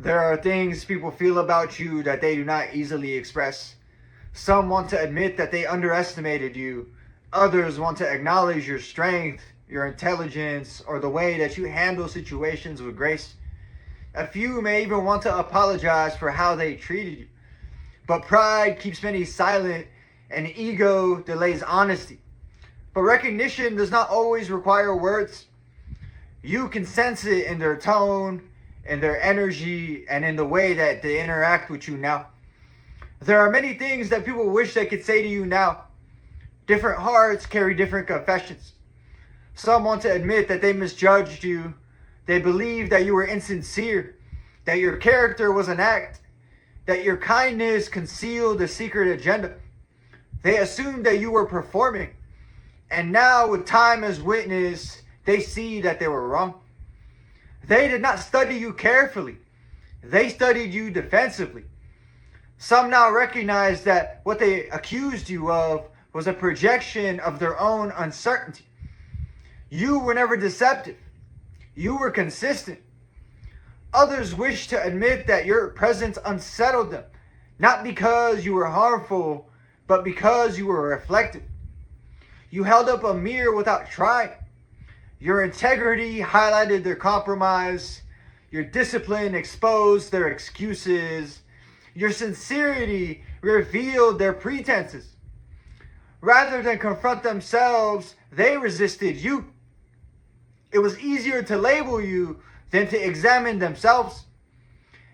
There are things people feel about you that they do not easily express. Some want to admit that they underestimated you. Others want to acknowledge your strength, your intelligence, or the way that you handle situations with grace. A few may even want to apologize for how they treated you. But pride keeps many silent, and ego delays honesty. But recognition does not always require words. You can sense it in their tone, in their energy, and in the way that they interact with you now. There are many things that people wish they could say to you now. Different hearts carry different confessions. Some want to admit that they misjudged you. They believe that you were insincere, that your character was an act, that your kindness concealed a secret agenda. They assumed that you were performing. And now, with time as witness, they see that they were wrong. They did not study you carefully. They studied you defensively. Some now recognize that what they accused you of was a projection of their own uncertainty. You were never deceptive. You were consistent. Others wish to admit that your presence unsettled them, not because you were harmful, but because you were reflective. You held up a mirror without trying. Your integrity highlighted their compromise. Your discipline exposed their excuses. Your sincerity revealed their pretenses. Rather than confront themselves, they resisted you. It was easier to label you than to examine themselves.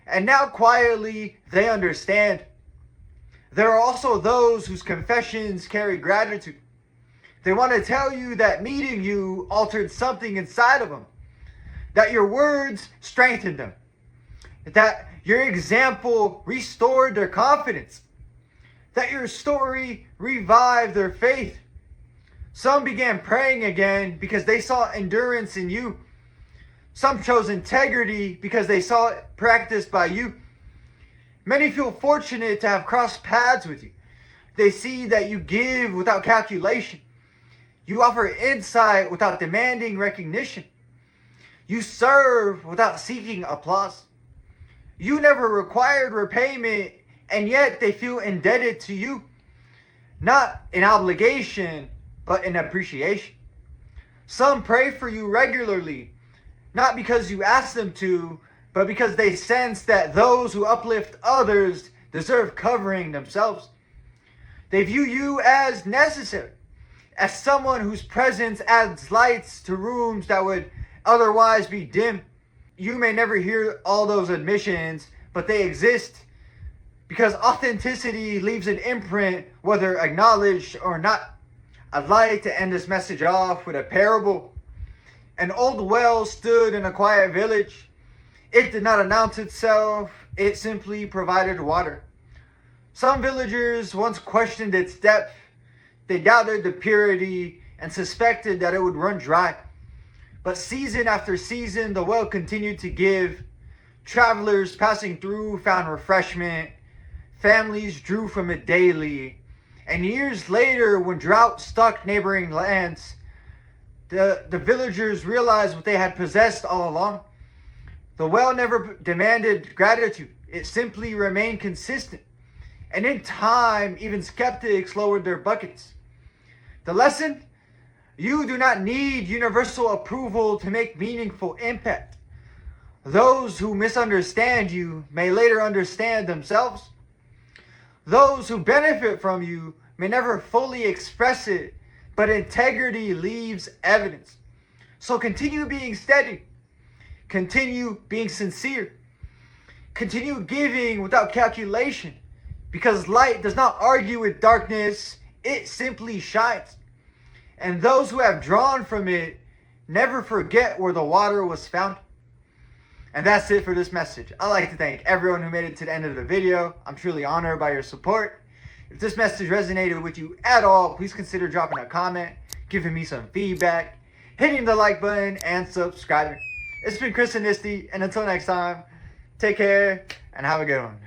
And now quietly, they understand. There are also those whose confessions carry gratitude. They want to tell you that meeting you altered something inside of them, that your words strengthened them, that your example restored their confidence, that your story revived their faith. Some began praying again because they saw endurance in you. Some chose integrity because they saw it practiced by you. Many feel fortunate to have crossed paths with you. They see that you give without calculation. You offer insight without demanding recognition. You serve without seeking applause. You never required repayment, and yet they feel indebted to you. Not in obligation, but in appreciation. Some pray for you regularly, not because you ask them to, but because they sense that those who uplift others deserve covering themselves. They view you as necessary, as someone whose presence adds lights to rooms that would otherwise be dim. You may never hear all those admissions, but they exist because authenticity leaves an imprint, whether acknowledged or not. I'd like to end this message off with a parable. An old well stood in a quiet village. It did not announce itself, it simply provided water. Some villagers once questioned its depth. They doubted the purity and suspected that it would run dry. But season after season, the well continued to give. Travelers passing through found refreshment. Families drew from it daily. And years later, when drought struck neighboring lands, the villagers realized what they had possessed all along. The well never demanded gratitude. It simply remained consistent. And in time, even skeptics lowered their buckets. The lesson? You do not need universal approval to make meaningful impact. Those who misunderstand you may later understand themselves. Those who benefit from you may never fully express it, but integrity leaves evidence. So continue being steady. Continue being sincere. Continue giving without calculation, because light does not argue with darkness, it simply shines. And those who have drawn from it never forget where the water was found. And that's it for this message. I'd like to thank everyone who made it to the end of the video. I'm truly honored by your support. If this message resonated with you at all, please consider dropping a comment, giving me some feedback, hitting the like button, and subscribing. It's been ChrisAnesti, and until next time, take care and have a good one.